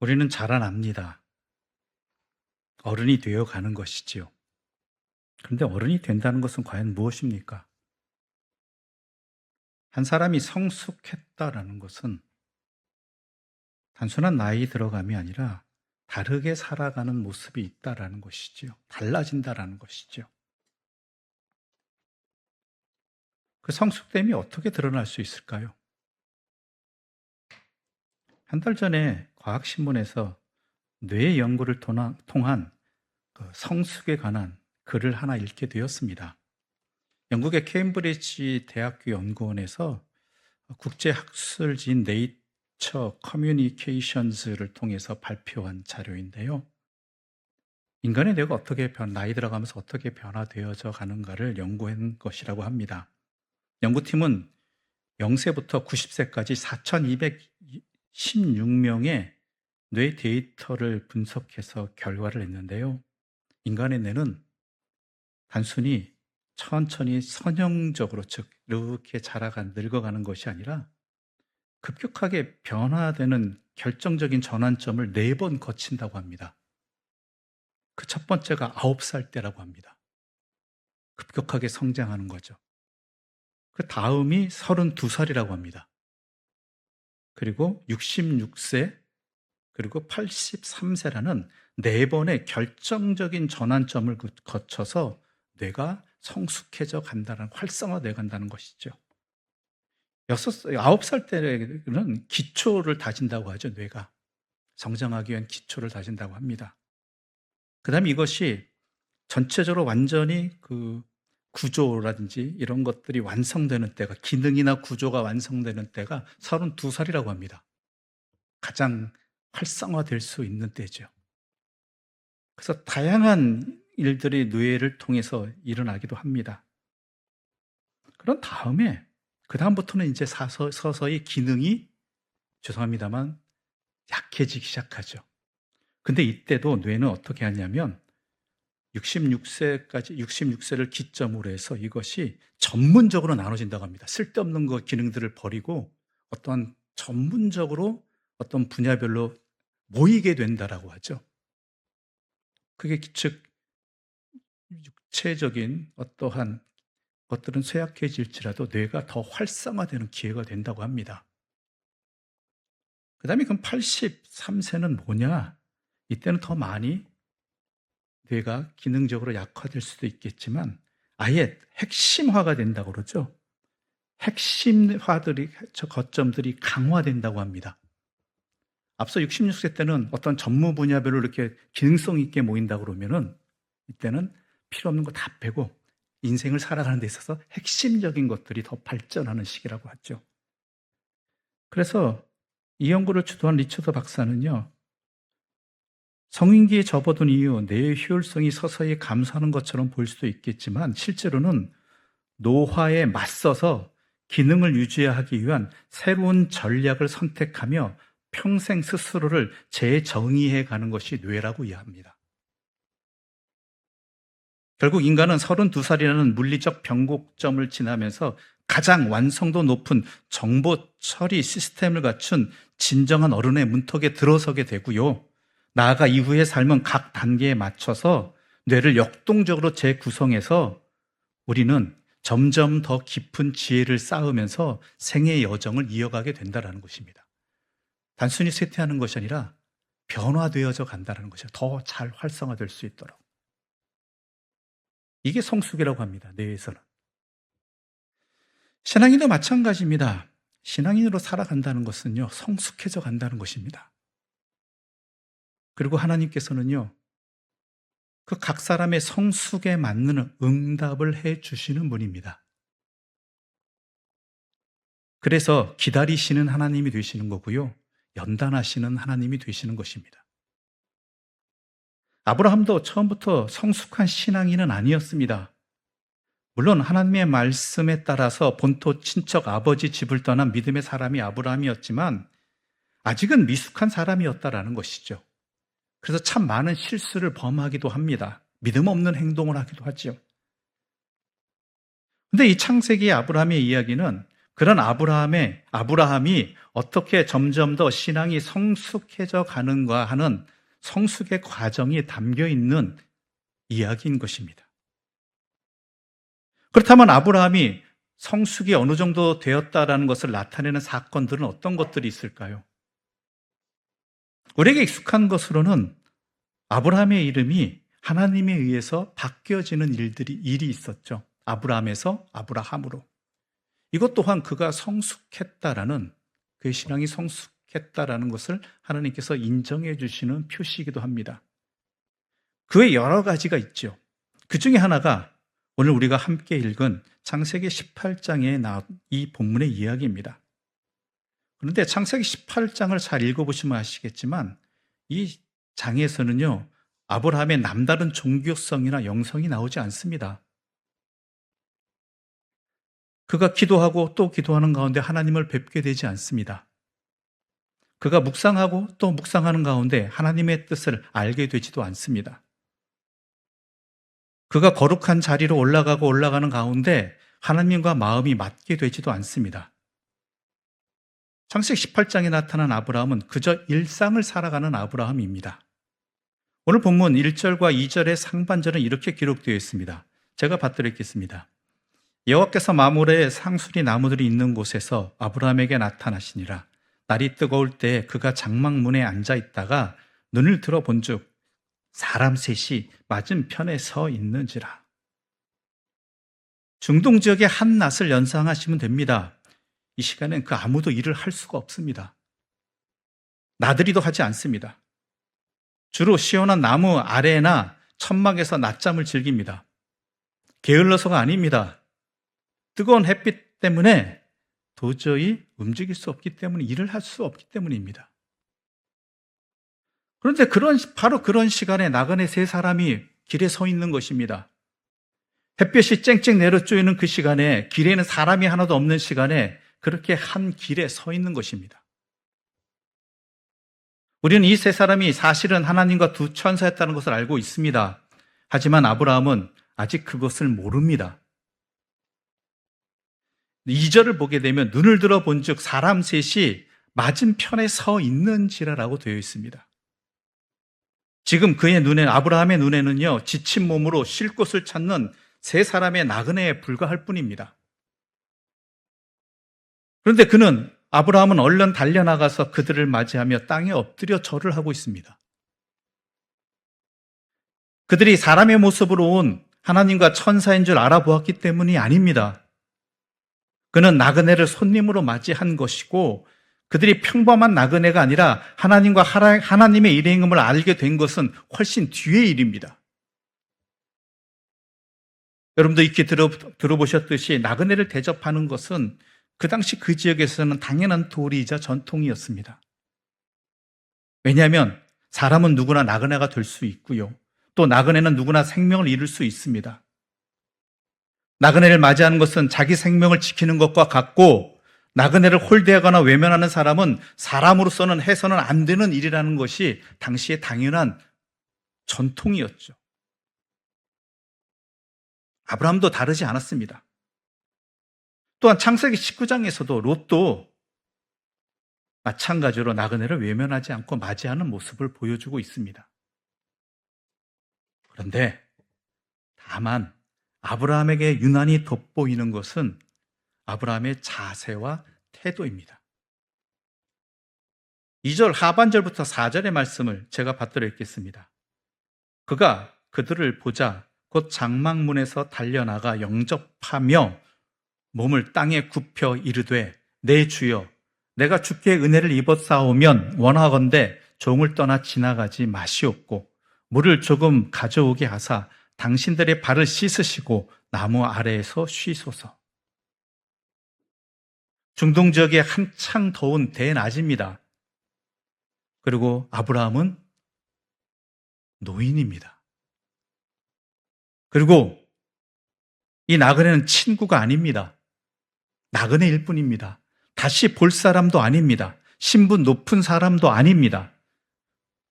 우리는 자라납니다. 어른이 되어 가는 것이지요. 그런데 어른이 된다는 것은 과연 무엇입니까? 한 사람이 성숙했다라는 것은 단순한 나이 들어감이 아니라 다르게 살아가는 모습이 있다라는 것이지요. 달라진다라는 것이죠. 그 성숙됨이 어떻게 드러날 수 있을까요? 한 달 전에 과학신문에서 뇌 연구를 통한 그 성숙에 관한 글을 하나 읽게 되었습니다. 영국의 케임브리지 대학교 연구원에서 국제학술지인 네이처 커뮤니케이션즈를 통해서 발표한 자료인데요. 인간의 뇌가 나이 들어가면서 어떻게 변화되어져 가는가를 연구한 것이라고 합니다. 연구팀은 0세부터 90세까지 4,216명의 뇌 데이터를 분석해서 결과를 냈는데요. 인간의 뇌는 단순히 천천히 선형적으로, 즉 이렇게 늙어가는 것이 아니라 급격하게 변화되는 결정적인 전환점을 4번 거친다고 합니다. 그 첫 번째가 9살 때라고 합니다. 급격하게 성장하는 거죠. 그 다음이 32살이라고 합니다. 그리고 66세, 그리고 83세라는 4번의 결정적인 전환점을 거쳐서 뇌가 성숙해져 간다는, 활성화되어 간다는 것이죠. 9살 때는 기초를 다진다고 하죠, 뇌가. 성장하기 위한 기초를 다진다고 합니다. 그 다음에 이것이 전체적으로 완전히 그 구조라든지 이런 것들이 완성되는 때가, 기능이나 구조가 완성되는 때가 32살이라고 합니다. 가장 활성화될 수 있는 때죠. 그래서 다양한 일들이 뇌를 통해서 일어나기도 합니다. 그런 다음에 그 다음부터는 이제 서서히 기능이, 죄송합니다만, 약해지기 시작하죠. 근데 이때도 뇌는 어떻게 하냐면 66세를 기점으로 해서 이것이 전문적으로 나눠진다고 합니다. 쓸데없는 기능들을 버리고 어떤 전문적으로 어떤 분야별로 모이게 된다라고 하죠. 그게 즉 육체적인 어떠한 것들은 쇠약해질지라도 뇌가 더 활성화되는 기회가 된다고 합니다. 그 다음에 그럼 83세는 뭐냐? 이때는 더 많이 뇌가 기능적으로 약화될 수도 있겠지만 아예 핵심화가 된다고 그러죠. 거점들이 강화된다고 합니다. 앞서 66세 때는 어떤 전문 분야별로 이렇게 기능성 있게 모인다고 그러면은 이때는 필요 없는 거 다 빼고 인생을 살아가는 데 있어서 핵심적인 것들이 더 발전하는 시기라고 하죠. 그래서 이 연구를 주도한 리처드 박사는요, 성인기에 접어든 이후 뇌의 효율성이 서서히 감소하는 것처럼 보일 수도 있겠지만 실제로는 노화에 맞서서 기능을 유지하기 위한 새로운 전략을 선택하며 평생 스스로를 재정의해 가는 것이 뇌라고 이해합니다. 결국 인간은 32살이라는 물리적 변곡점을 지나면서 가장 완성도 높은 정보 처리 시스템을 갖춘 진정한 어른의 문턱에 들어서게 되고요. 나아가 이후의 삶은 각 단계에 맞춰서 뇌를 역동적으로 재구성해서 우리는 점점 더 깊은 지혜를 쌓으면서 생애의 여정을 이어가게 된다는 것입니다. 단순히 쇠퇴하는 것이 아니라 변화되어져 간다는 것이죠. 더 잘 활성화될 수 있도록. 이게 성숙이라고 합니다. 뇌에서는. 신앙인도 마찬가지입니다. 신앙인으로 살아간다는 것은요, 성숙해져 간다는 것입니다. 그리고 하나님께서는요, 그 각 사람의 성숙에 맞는 응답을 해 주시는 분입니다. 그래서 기다리시는 하나님이 되시는 거고요, 연단하시는 하나님이 되시는 것입니다. 아브라함도 처음부터 성숙한 신앙인은 아니었습니다. 물론 하나님의 말씀에 따라서 본토 친척 아버지 집을 떠난 믿음의 사람이 아브라함이었지만 아직은 미숙한 사람이었다라는 것이죠. 그래서 참 많은 실수를 범하기도 합니다. 믿음 없는 행동을 하기도 하죠. 근데 이 창세기 아브라함의 이야기는 그런 아브라함이 어떻게 점점 더 신앙이 성숙해져 가는가 하는 성숙의 과정이 담겨 있는 이야기인 것입니다. 그렇다면 아브라함이 성숙이 어느 정도 되었다라는 것을 나타내는 사건들은 어떤 것들이 있을까요? 우리에게 익숙한 것으로는 아브라함의 이름이 하나님에 의해서 바뀌어지는 일이 있었죠. 아브라함에서 아브라함으로. 이것 또한 그가 성숙했다라는, 그의 신앙이 성숙했다라는 것을 하나님께서 인정해 주시는 표시이기도 합니다. 그의 여러 가지가 있죠. 그 중에 하나가 오늘 우리가 함께 읽은 창세기 18장에 나온 이 본문의 이야기입니다. 그런데 창세기 18장을 잘 읽어보시면 아시겠지만 이 장에서는요, 아브라함의 남다른 종교성이나 영성이 나오지 않습니다. 그가 기도하고 또 기도하는 가운데 하나님을 뵙게 되지 않습니다. 그가 묵상하고 또 묵상하는 가운데 하나님의 뜻을 알게 되지도 않습니다. 그가 거룩한 자리로 올라가는 가운데 하나님과 마음이 맞게 되지도 않습니다. 창세기 18장에 나타난 아브라함은 그저 일상을 살아가는 아브라함입니다. 오늘 본문 1절과 2절의 상반절은 이렇게 기록되어 있습니다. 제가 받들었겠습니다. 여호와께서 마므레에 상수리 나무들이 있는 곳에서 아브라함에게 나타나시니라. 날이 뜨거울 때 그가 장막문에 앉아 있다가 눈을 들어 본즉 사람 셋이 맞은편에 서 있는지라. 중동 지역의 한낮을 연상하시면 됩니다. 이 시간엔 그 아무도 일을 할 수가 없습니다. 나들이도 하지 않습니다. 주로 시원한 나무 아래나 천막에서 낮잠을 즐깁니다. 게을러서가 아닙니다. 뜨거운 햇빛 때문에 도저히 움직일 수 없기 때문에, 일을 할 수 없기 때문입니다. 그런데 바로 그런 시간에 나그네 세 사람이 길에 서 있는 것입니다. 햇볕이 쨍쨍 내려쬐는 그 시간에, 길에는 사람이 하나도 없는 시간에 그렇게 한 길에 서 있는 것입니다. 우리는 이 세 사람이 사실은 하나님과 두 천사였다는 것을 알고 있습니다. 하지만 아브라함은 아직 그것을 모릅니다. 2절을 보게 되면 눈을 들어 본즉 사람 셋이 맞은편에 서 있는지라라고 되어 있습니다. 지금 아브라함의 눈에는요, 지친 몸으로 쉴 곳을 찾는 세 사람의 나그네에 불과할 뿐입니다. 그런데 아브라함은 얼른 달려나가서 그들을 맞이하며 땅에 엎드려 절을 하고 있습니다. 그들이 사람의 모습으로 온 하나님과 천사인 줄 알아보았기 때문이 아닙니다. 그는 나그네를 손님으로 맞이한 것이고, 그들이 평범한 나그네가 아니라 하나님과 하나님의 일행임을 알게 된 것은 훨씬 뒤의 일입니다. 여러분도 익히 들어보셨듯이 나그네를 대접하는 것은 그 당시 그 지역에서는 당연한 도리이자 전통이었습니다. 왜냐하면 사람은 누구나 나그네가 될 수 있고요. 또 나그네는 누구나 생명을 잃을 수 있습니다. 나그네를 맞이하는 것은 자기 생명을 지키는 것과 같고, 나그네를 홀대하거나 외면하는 사람은 사람으로서는 해서는 안 되는 일이라는 것이 당시의 당연한 전통이었죠. 아브라함도 다르지 않았습니다. 또한 창세기 19장에서도 롯도 마찬가지로 나그네를 외면하지 않고 맞이하는 모습을 보여주고 있습니다. 그런데 다만 아브라함에게 유난히 돋보이는 것은 아브라함의 자세와 태도입니다. 2절 하반절부터 4절의 말씀을 제가 받들어 읽겠습니다. 그가 그들을 보자 곧 장막문에서 달려나가 영접하며 몸을 땅에 굽혀 이르되 내 주여 내가 주께 은혜를 입었사오면 원하건대 종을 떠나 지나가지 마시옵고 물을 조금 가져오게 하사 당신들의 발을 씻으시고 나무 아래에서 쉬소서. 중동 지역에 한창 더운 대낮입니다. 그리고 아브라함은 노인입니다. 그리고 이 나그네는 친구가 아닙니다. 나그네일 뿐입니다. 다시 볼 사람도 아닙니다. 신분 높은 사람도 아닙니다.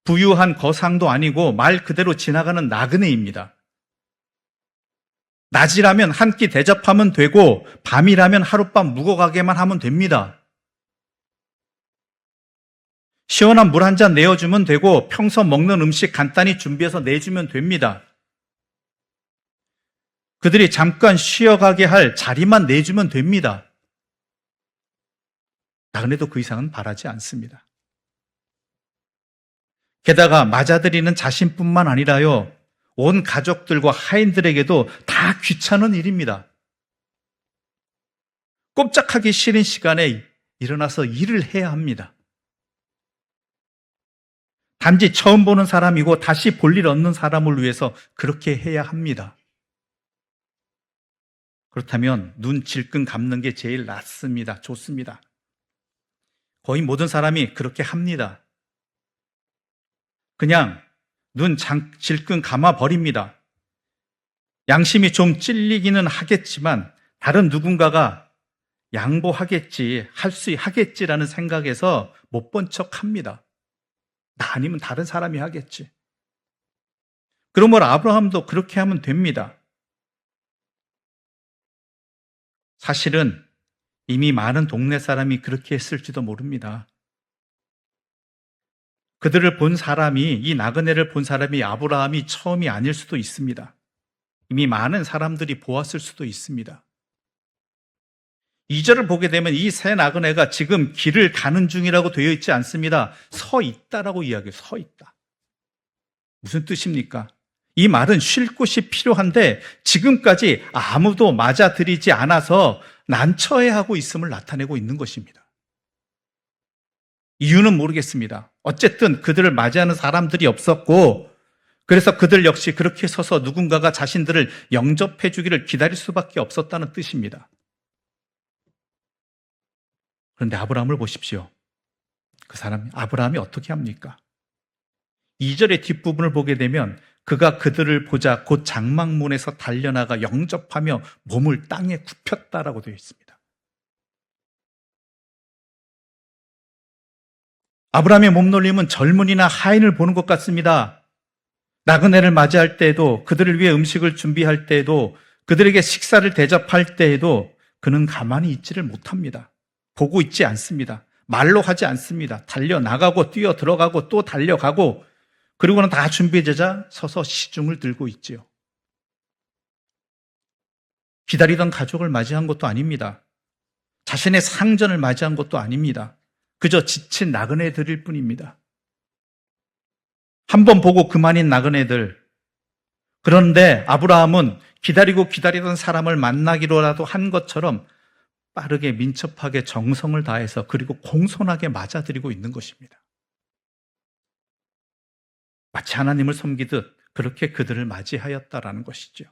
부유한 거상도 아니고 말 그대로 지나가는 나그네입니다. 낮이라면 한 끼 대접하면 되고 밤이라면 하룻밤 묵어가게만 하면 됩니다. 시원한 물 한 잔 내어주면 되고 평소 먹는 음식 간단히 준비해서 내주면 됩니다. 그들이 잠깐 쉬어가게 할 자리만 내주면 됩니다. 나그네도 그 이상은 바라지 않습니다. 게다가 맞아들이는 자신뿐만 아니라요, 온 가족들과 하인들에게도 다 귀찮은 일입니다. 꼼짝하기 싫은 시간에 일어나서 일을 해야 합니다. 단지 처음 보는 사람이고 다시 볼 일 없는 사람을 위해서 그렇게 해야 합니다. 그렇다면 눈 질끈 감는 게 제일 낫습니다. 좋습니다. 거의 모든 사람이 그렇게 합니다. 그냥 눈 질끈 감아 버립니다. 양심이 좀 찔리기는 하겠지만 다른 누군가가 양보하겠지, 하겠지라는 생각에서 못 본 척 합니다. 나 아니면 다른 사람이 하겠지. 그러므로 아브라함도 그렇게 하면 됩니다. 사실은 이미 많은 동네 사람이 그렇게 했을지도 모릅니다. 그들을 본 사람이, 이 나그네를 본 사람이 아브라함이 처음이 아닐 수도 있습니다. 이미 많은 사람들이 보았을 수도 있습니다. 2절을 보게 되면 이 세 나그네가 지금 길을 가는 중이라고 되어 있지 않습니다. 서 있다라고 이야기해요. 서 있다. 무슨 뜻입니까? 이 말은 쉴 곳이 필요한데 지금까지 아무도 맞아들이지 않아서 난처해하고 있음을 나타내고 있는 것입니다. 이유는 모르겠습니다. 어쨌든 그들을 맞이하는 사람들이 없었고, 그래서 그들 역시 그렇게 서서 누군가가 자신들을 영접해 주기를 기다릴 수밖에 없었다는 뜻입니다. 그런데 아브라함을 보십시오. 그 사람, 아브라함이 어떻게 합니까? 2절의 뒷부분을 보게 되면 그가 그들을 보자 곧 장막문에서 달려나가 영접하며 몸을 땅에 굽혔다라고 되어 있습니다. 아브라함의 몸놀림은 젊은이나 하인을 보는 것 같습니다. 나그네를 맞이할 때에도, 그들을 위해 음식을 준비할 때에도, 그들에게 식사를 대접할 때에도 그는 가만히 있지를 못합니다. 보고 있지 않습니다. 말로 하지 않습니다. 달려나가고 뛰어 들어가고 또 달려가고, 그리고는 다 준비되자 서서 시중을 들고 있지요. 기다리던 가족을 맞이한 것도 아닙니다. 자신의 상전을 맞이한 것도 아닙니다. 그저 지친 나그네들일 뿐입니다. 한 번 보고 그만인 나그네들. 그런데 아브라함은 기다리던 사람을 만나기로라도 한 것처럼 빠르게 민첩하게 정성을 다해서 그리고 공손하게 맞아들이고 있는 것입니다. 마치 하나님을 섬기듯 그렇게 그들을 맞이하였다라는 것이죠.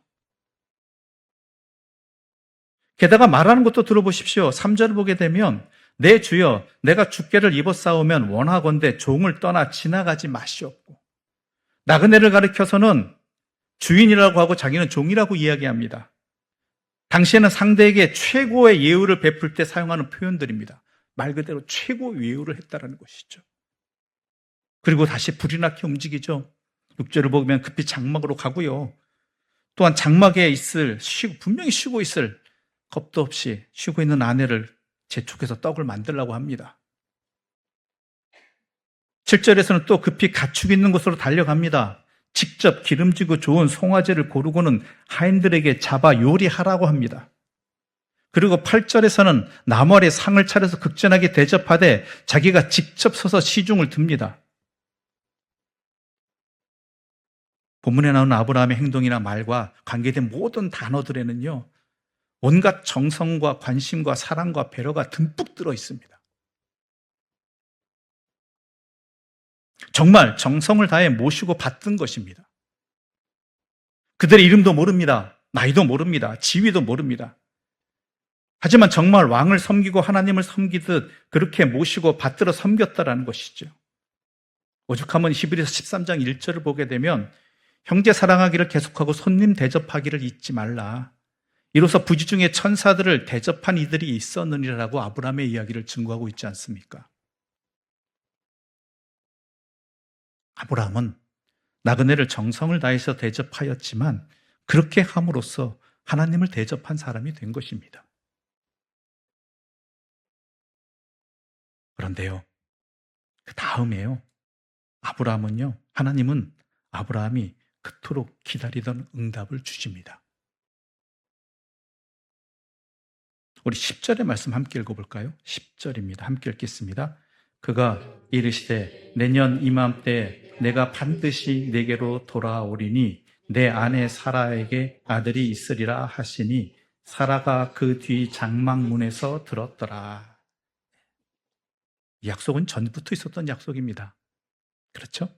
게다가 말하는 것도 들어보십시오. 3절을 보게 되면 내 주여 내가 주께를 입어싸우면 원하건대 종을 떠나 지나가지 마시옵고, 나그네를 가리켜서는 주인이라고 하고 자기는 종이라고 이야기합니다. 당시에는 상대에게 최고의 예우를 베풀 때 사용하는 표현들입니다. 말 그대로 최고의 예우를 했다라는 것이죠. 그리고 다시 불이 나게 움직이죠. 6절을 보면 급히 장막으로 가고요. 또한 장막에 분명히 쉬고 있을 겁도 없이 쉬고 있는 아내를 재촉해서 떡을 만들라고 합니다. 7절에서는 또 급히 가축 있는 곳으로 달려갑니다. 직접 기름지고 좋은 송아지를 고르고는 하인들에게 잡아 요리하라고 합니다. 그리고 8절에서는 나무 아래 상을 차려서 극진하게 대접하되 자기가 직접 서서 시중을 듭니다. 본문에 나오는 아브라함의 행동이나 말과 관계된 모든 단어들에는요, 온갖 정성과 관심과 사랑과 배려가 듬뿍 들어 있습니다. 정말 정성을 다해 모시고 받든 것입니다. 그들의 이름도 모릅니다. 나이도 모릅니다. 지위도 모릅니다. 하지만 정말 왕을 섬기고 하나님을 섬기듯 그렇게 모시고 받들어 섬겼다라는 것이죠. 오죽하면 히브리서 13장 1절을 보게 되면 형제 사랑하기를 계속하고 손님 대접하기를 잊지 말라. 이로써 부지 중에 천사들을 대접한 이들이 있었느니라고 아브라함의 이야기를 증거하고 있지 않습니까? 아브라함은 나그네를 정성을 다해서 대접하였지만 그렇게 함으로써 하나님을 대접한 사람이 된 것입니다. 그런데요, 그 다음에요, 하나님은 아브라함이 그토록 기다리던 응답을 주십니다. 우리 10절의 말씀 함께 읽어볼까요? 10절입니다. 함께 읽겠습니다. 그가 이르시되 내년 이맘때 내가 반드시 내게로 돌아오리니 내 아내 사라에게 아들이 있으리라 하시니 사라가 그 뒤 장막문에서 들었더라. 이 약속은 전부터 있었던 약속입니다. 그렇죠?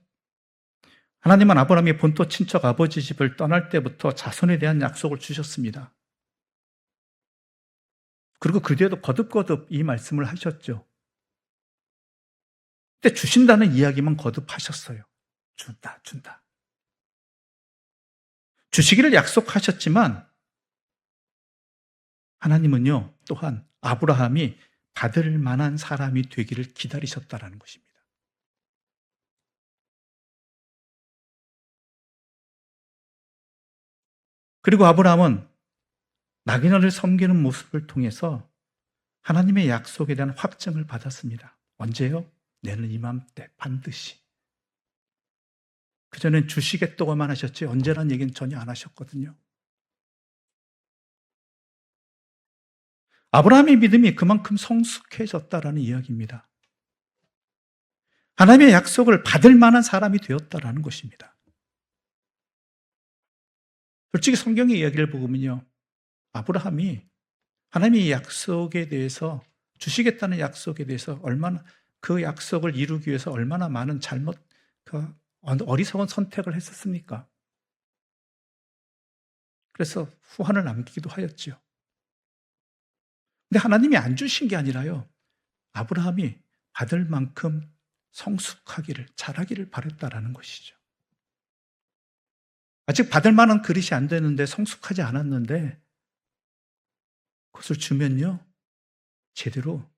하나님은 아브라함이 본토 친척 아버지 집을 떠날 때부터 자손에 대한 약속을 주셨습니다. 그리고 그 뒤에도 거듭거듭 이 말씀을 하셨죠. 근데 주신다는 이야기만 거듭하셨어요. 준다. 주시기를 약속하셨지만 하나님은요, 또한 아브라함이 받을 만한 사람이 되기를 기다리셨다라는 것입니다. 그리고 아브라함은 나그네를 섬기는 모습을 통해서 하나님의 약속에 대한 확증을 받았습니다. 언제요? 내년 이맘때 반드시. 그전엔 주시겠다고만 하셨지 언제란 얘기는 전혀 안 하셨거든요. 아브라함의 믿음이 그만큼 성숙해졌다라는 이야기입니다. 하나님의 약속을 받을 만한 사람이 되었다라는 것입니다. 솔직히 성경의 이야기를 보면요, 아브라함이 하나님의 약속에 대해서, 주시겠다는 약속에 대해서 얼마나, 그 약속을 이루기 위해서 얼마나 많은 어리석은 선택을 했었습니까? 그래서 후환을 남기기도 하였죠. 근데 하나님이 안 주신 게 아니라요, 아브라함이 받을 만큼 성숙하기를, 자라기를 바랬다라는 것이죠. 아직 받을 만한 그릇이 안 되는데, 성숙하지 않았는데 그것을 주면요, 제대로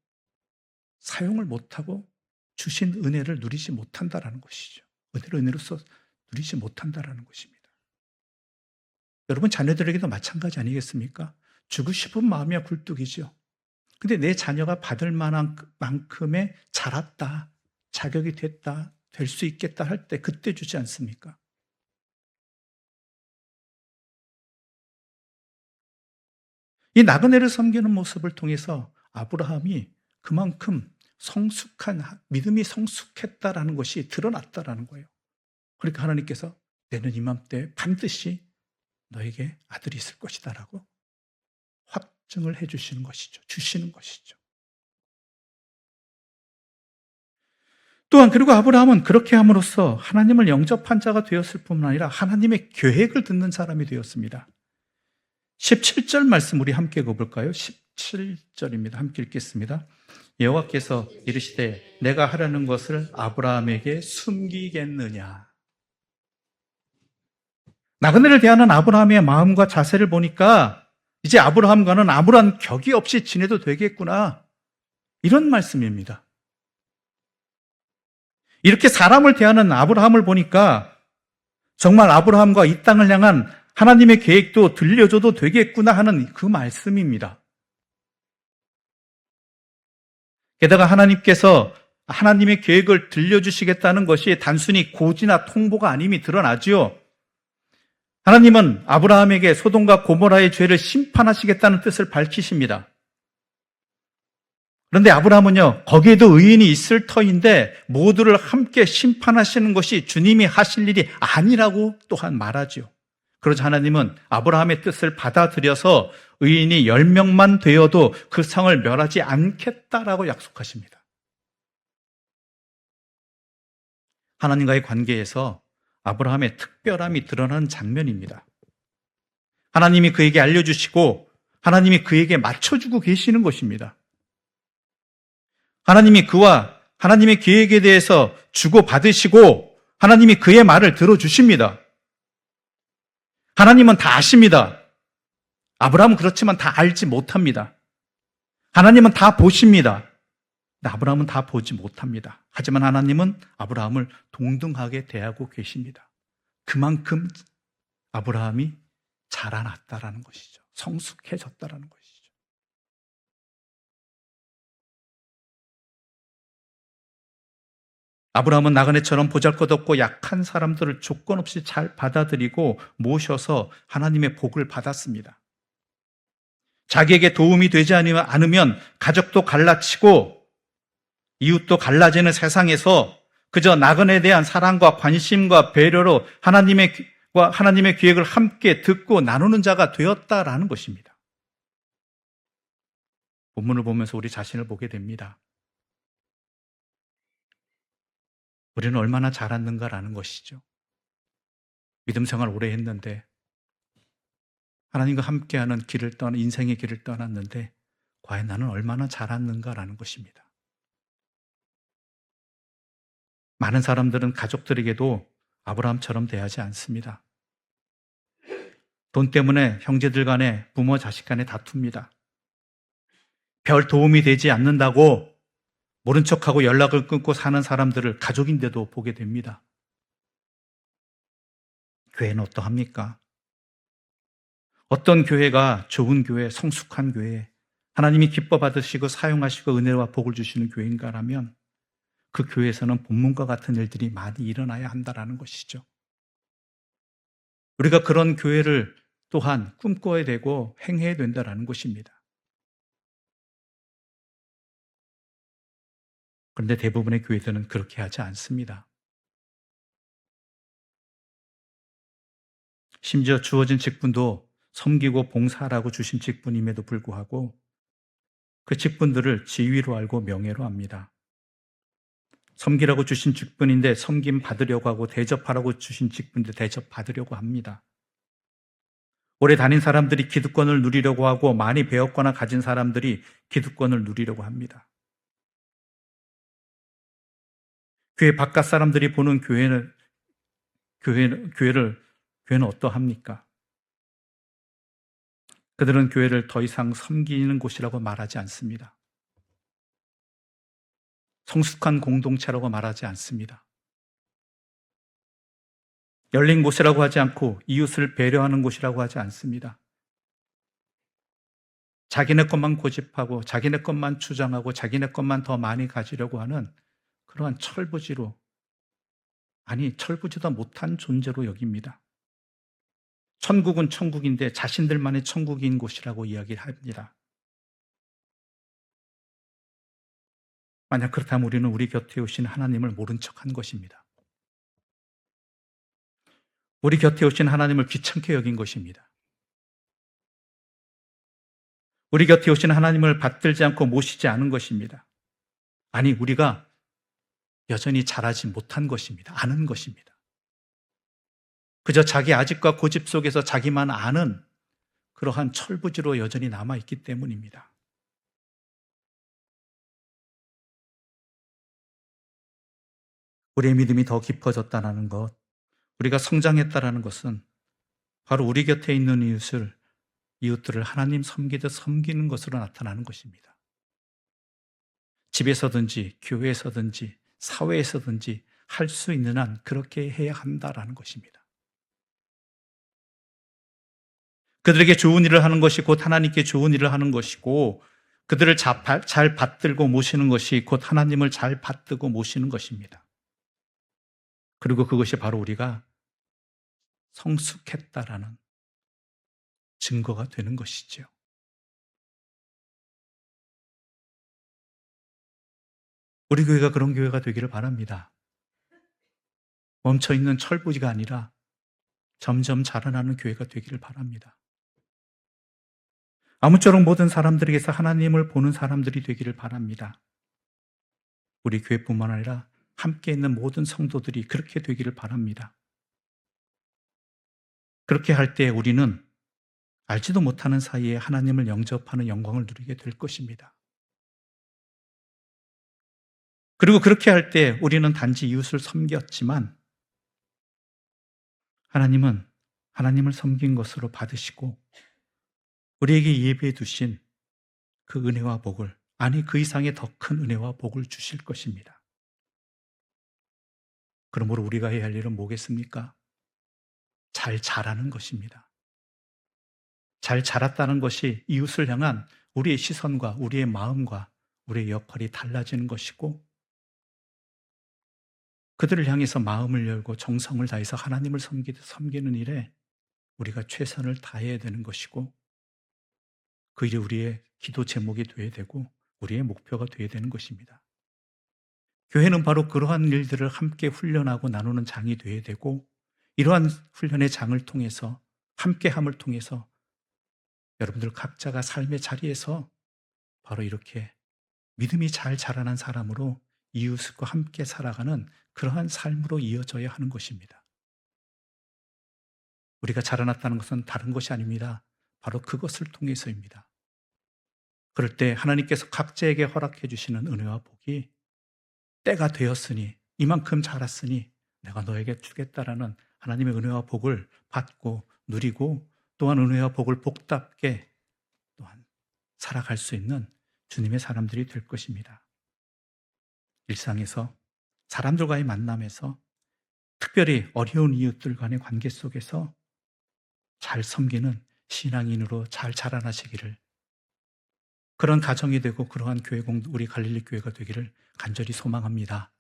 사용을 못하고 주신 은혜를 누리지 못한다라는 것이죠. 은혜로서 누리지 못한다라는 것입니다. 여러분 자녀들에게도 마찬가지 아니겠습니까? 주고 싶은 마음이야 굴뚝이죠. 근데 내 자녀가 받을 만한 만큼의 자랐다, 자격이 됐다, 될 수 있겠다 할 때 그때 주지 않습니까? 이 나그네를 섬기는 모습을 통해서 아브라함이 그만큼 믿음이 성숙했다라는 것이 드러났다라는 거예요. 그러니까 하나님께서 내년 이맘때 반드시 너에게 아들이 있을 것이다라고 확증을 해주시는 것이죠. 주시는 것이죠. 또한 그리고 아브라함은 그렇게 함으로써 하나님을 영접한 자가 되었을 뿐만 아니라 하나님의 계획을 듣는 사람이 되었습니다. 17절 말씀 우리 함께 읽어볼까요? 17절입니다. 함께 읽겠습니다. 여호와께서 이르시되 내가 하려는 것을 아브라함에게 숨기겠느냐. 나그네를 대하는 아브라함의 마음과 자세를 보니까 이제 아브라함과는 아무런 격이 없이 지내도 되겠구나, 이런 말씀입니다. 이렇게 사람을 대하는 아브라함을 보니까 정말 아브라함과 이 땅을 향한 하나님의 계획도 들려줘도 되겠구나 하는 그 말씀입니다. 게다가 하나님께서 하나님의 계획을 들려주시겠다는 것이 단순히 고지나 통보가 아님이 드러나지요. 하나님은 아브라함에게 소돔과 고모라의 죄를 심판하시겠다는 뜻을 밝히십니다. 그런데 아브라함은요, 거기에도 의인이 있을 터인데 모두를 함께 심판하시는 것이 주님이 하실 일이 아니라고 또한 말하죠. 그러자 하나님은 아브라함의 뜻을 받아들여서 의인이 10명만 되어도 그 성을 멸하지 않겠다라고 약속하십니다. 하나님과의 관계에서 아브라함의 특별함이 드러나는 장면입니다. 하나님이 그에게 알려주시고 하나님이 그에게 맞춰주고 계시는 것입니다. 하나님이 그와 하나님의 계획에 대해서 주고받으시고 하나님이 그의 말을 들어주십니다. 하나님은 다 아십니다. 아브라함은 그렇지만 다 알지 못합니다. 하나님은 다 보십니다. 근데 아브라함은 다 보지 못합니다. 하지만 하나님은 아브라함을 동등하게 대하고 계십니다. 그만큼 아브라함이 자라났다라는 것이죠. 성숙해졌다라는 것이죠. 아브라함은 나그네처럼 보잘것없고 약한 사람들을 조건 없이 잘 받아들이고 모셔서 하나님의 복을 받았습니다. 자기에게 도움이 되지 않으면 가족도 갈라치고 이웃도 갈라지는 세상에서 그저 나그네에 대한 사랑과 관심과 배려로 하나님의 계획을 함께 듣고 나누는 자가 되었다라는 것입니다. 본문을 보면서 우리 자신을 보게 됩니다. 우리는 얼마나 자랐는가라는 것이죠. 믿음 생활 오래 했는데 하나님과 함께하는 인생의 길을 떠났는데 과연 나는 얼마나 자랐는가라는 것입니다. 많은 사람들은 가족들에게도 아브라함처럼 대하지 않습니다. 돈 때문에 형제들 간에 부모 자식 간에 다툽니다. 별 도움이 되지 않는다고 모른 척하고 연락을 끊고 사는 사람들을 가족인데도 보게 됩니다. 교회는 어떠합니까? 어떤 교회가 좋은 교회, 성숙한 교회, 하나님이 기뻐 받으시고 사용하시고 은혜와 복을 주시는 교회인가라면 그 교회에서는 본문과 같은 일들이 많이 일어나야 한다는 것이죠. 우리가 그런 교회를 또한 꿈꿔야 되고 행해야 된다는 것입니다. 그런데 대부분의 교회들은 그렇게 하지 않습니다. 심지어 주어진 직분도 섬기고 봉사하라고 주신 직분임에도 불구하고 그 직분들을 지위로 알고 명예로 합니다. 섬기라고 주신 직분인데 섬김 받으려고 하고 대접하라고 주신 직분인데 대접 받으려고 합니다. 오래 다닌 사람들이 기득권을 누리려고 하고 많이 배웠거나 가진 사람들이 기득권을 누리려고 합니다. 교회 바깥 사람들이 보는 교회는 어떠합니까? 그들은 교회를 더 이상 섬기는 곳이라고 말하지 않습니다. 성숙한 공동체라고 말하지 않습니다. 열린 곳이라고 하지 않고 이웃을 배려하는 곳이라고 하지 않습니다. 자기네 것만 고집하고 자기네 것만 주장하고 자기네 것만 더 많이 가지려고 하는 그러한 철부지도 못한 존재로 여깁니다. 천국은 천국인데 자신들만의 천국인 곳이라고 이야기합니다. 만약 그렇다면 우리는 우리 곁에 오신 하나님을 모른 척한 것입니다. 우리 곁에 오신 하나님을 귀찮게 여긴 것입니다. 우리 곁에 오신 하나님을 받들지 않고 모시지 않은 것입니다. 아니, 우리가 여전히 잘하지 못한 것입니다. 아는 것입니다. 그저 자기 아집과 고집 속에서 자기만 아는 그러한 철부지로 여전히 남아있기 때문입니다. 우리의 믿음이 더 깊어졌다는 것, 우리가 성장했다는 것은 바로 우리 곁에 있는 이웃들을 하나님 섬기듯 섬기는 것으로 나타나는 것입니다. 집에서든지 교회에서든지 사회에서든지 할 수 있는 한 그렇게 해야 한다라는 것입니다. 그들에게 좋은 일을 하는 것이 곧 하나님께 좋은 일을 하는 것이고 그들을 잘 받들고 모시는 것이 곧 하나님을 잘 받들고 모시는 것입니다. 그리고 그것이 바로 우리가 성숙했다라는 증거가 되는 것이죠. 우리 교회가 그런 교회가 되기를 바랍니다. 멈춰있는 철부지가 아니라 점점 자라나는 교회가 되기를 바랍니다. 아무쪼록 모든 사람들에게서 하나님을 보는 사람들이 되기를 바랍니다. 우리 교회뿐만 아니라 함께 있는 모든 성도들이 그렇게 되기를 바랍니다. 그렇게 할 때 우리는 알지도 못하는 사이에 하나님을 영접하는 영광을 누리게 될 것입니다. 그리고 그렇게 할 때 우리는 단지 이웃을 섬겼지만 하나님은 하나님을 섬긴 것으로 받으시고 우리에게 예비해 두신 그 은혜와 복을, 아니 그 이상의 더 큰 은혜와 복을 주실 것입니다. 그러므로 우리가 해야 할 일은 뭐겠습니까? 잘 자라는 것입니다. 잘 자랐다는 것이 이웃을 향한 우리의 시선과 우리의 마음과 우리의 역할이 달라지는 것이고, 그들을 향해서 마음을 열고 정성을 다해서 하나님을 섬기는 일에 우리가 최선을 다해야 되는 것이고, 그 일이 우리의 기도 제목이 되어야 되고 우리의 목표가 되어야 되는 것입니다. 교회는 바로 그러한 일들을 함께 훈련하고 나누는 장이 되어야 되고, 이러한 훈련의 장을 통해서, 함께함을 통해서 여러분들 각자가 삶의 자리에서 바로 이렇게 믿음이 잘 자라난 사람으로 이웃과 함께 살아가는 그러한 삶으로 이어져야 하는 것입니다. 우리가 자라났다는 것은 다른 것이 아닙니다. 바로 그것을 통해서입니다. 그럴 때 하나님께서 각자에게 허락해 주시는 은혜와 복이 때가 되었으니, 이만큼 자랐으니 내가 너에게 주겠다라는 하나님의 은혜와 복을 받고 누리고, 또한 은혜와 복을 복답게 또한 살아갈 수 있는 주님의 사람들이 될 것입니다. 일상에서, 사람들과의 만남에서, 특별히 어려운 이웃들 간의 관계 속에서 잘 섬기는 신앙인으로 잘 자라나시기를, 그런 가정이 되고 그러한 우리 갈릴리 교회가 되기를 간절히 소망합니다.